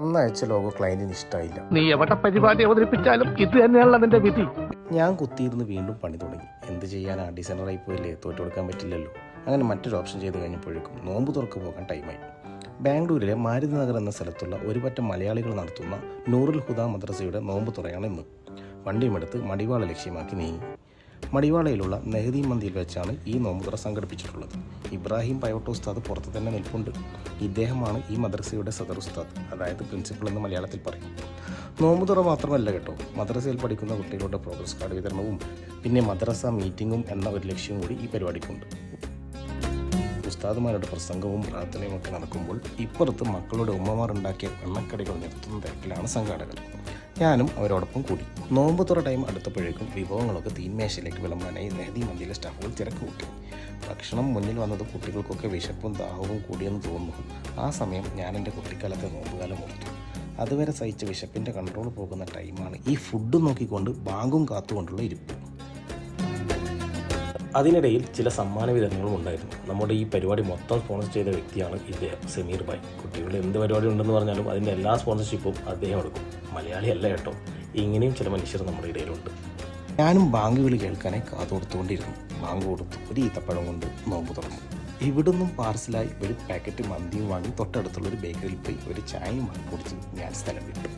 അന്നയച്ച logo ക്ലയന്റിന് ഇഷ്ടമായില്ല. നീ എവിടെ പരിപാടി അവതരിപ്പിച്ചാലും ഇത് തന്നെയാണല്ലോ നിന്റെ വിധി. ഞാൻ കുത്തിയിരുന്ന് വീണ്ടും പണി തുടങ്ങി. എന്ത് ചെയ്യാനാ, ഡിസൈനറായി പോയില്ലേ, തോറ്റു കൊടുക്കാൻ പറ്റില്ലല്ലോ. അങ്ങനെ മറ്റൊരു ഓപ്ഷൻ ചെയ്ത് കഴിഞ്ഞപ്പോഴേക്കും നോമ്പ് തുറക്ക് പോകാൻ ടൈമായി. ബാംഗ്ലൂരിലെ മാരുതി നഗർ എന്ന സ്ഥലത്തുള്ള ഒരു പറ്റം മലയാളികൾ നടത്തുന്ന നൂറുൽ ഹുദ മദ്രസയുടെ നോമ്പ് തുറയാണ് ഇന്ന്. വണ്ടിയുമെടുത്ത് മടിവാള ലക്ഷ്യമാക്കി നീങ്ങി. മടിവാളയിലുള്ള നെഹദി മന്ദിയിൽ വെച്ചാണ് ഈ നോമ്പുതുറ സംഘടിപ്പിച്ചിട്ടുള്ളത്. ഇബ്രാഹിം പയോട്ടോ ഉസ്താദ് പുറത്ത് തന്നെ നിൽപ്പുണ്ട്. ഇദ്ദേഹമാണ് ഈ മദ്രസയുടെ സദർ ഉസ്താദ്, അതായത് പ്രിൻസിപ്പൽ എന്ന് മലയാളത്തിൽ പറയും. നോമ്പുതുറ മാത്രമല്ല കേട്ടോ, മദ്രസയിൽ പഠിക്കുന്ന കുട്ടികളുടെ പ്രോഗ്രസ് കാർഡ് വിതരണവും പിന്നെ മദ്രസ മീറ്റിങ്ങും എന്ന ഒരു ലക്ഷ്യം കൂടി ഈ പരിപാടിക്കുണ്ട്. ഉസ്താദുമാരുടെ പ്രസംഗവും പ്രാർത്ഥനയും ഒക്കെ നടക്കുമ്പോൾ ഇപ്പുറത്ത് മക്കളുടെ ഉമ്മമാർ ഉണ്ടാക്കിയ എണ്ണക്കടികൾ നിർത്തുന്ന തിരക്കിലാണ് സംഘാടകർ. ഞാനും അവരോടൊപ്പം കൂടി. നോമ്പ് തുറ ടൈം അടുത്തപ്പോഴേക്കും വിഭവങ്ങളൊക്കെ തീന്മേശയിലേക്ക് വിളമ്പാനായി നെഹദി മന്ദിയിലെ സ്റ്റാഫുകൾ തിരക്ക് കൂട്ടി. ഭക്ഷണം മുന്നിൽ വന്നത് കുട്ടികൾക്കൊക്കെ വിശപ്പും ദാഹവും കൂടിയെന്ന് തോന്നുന്നു. ആ സമയം ഞാൻ എൻ്റെ കുട്ടിക്കാലത്തെ നോമ്പുകാലം ഓർത്തു. അതുവരെ സഹിച്ച വിശപ്പിൻ്റെ കൺട്രോൾ പോകുന്ന ടൈമാണ് ഈ ഫുഡ് നോക്കിക്കൊണ്ട് ബാങ്കും കാത്തുകൊണ്ടുള്ള ഇരിപ്പ്. അതിനിടയിൽ ചില സമ്മാന വിതരണങ്ങളും ഉണ്ടായിരുന്നു. നമ്മുടെ ഈ പരിപാടി മൊത്തം സ്പോൺസർ ചെയ്ത വ്യക്തിയാണ് ഇദ്ദേഹം, സമീർ ഭായ്. കുട്ടികളുടെ എന്ത് പരിപാടി ഉണ്ടെന്ന് പറഞ്ഞാലും അതിൻ്റെ എല്ലാ സ്പോൺസർഷിപ്പും അദ്ദേഹം എടുക്കും. മലയാളിയല്ല കേട്ടോ, ഇങ്ങനെയും ചില മനുഷ്യർ നമ്മുടെ ഇടയിലുണ്ട്. ഞാനും ബാങ്ക് വിളി കേൾക്കാനായി കാതോർത്തുകൊണ്ടിരുന്നു. ബാങ്ക് കൊടുത്തു ഒരു ഈത്തപ്പഴം കൊണ്ട് നോമ്പ് തുറന്നു. ഇവിടുന്നും പാർസലായി ഒരു പാക്കറ്റ് മന്തിയും വാങ്ങി തൊട്ടടുത്തുള്ളൊരു ബേക്കറിയിൽ പോയി ഒരു ചായയും വാങ്ങി കുടിച്ച് ഞാൻ സ്ഥലം വിട്ടു.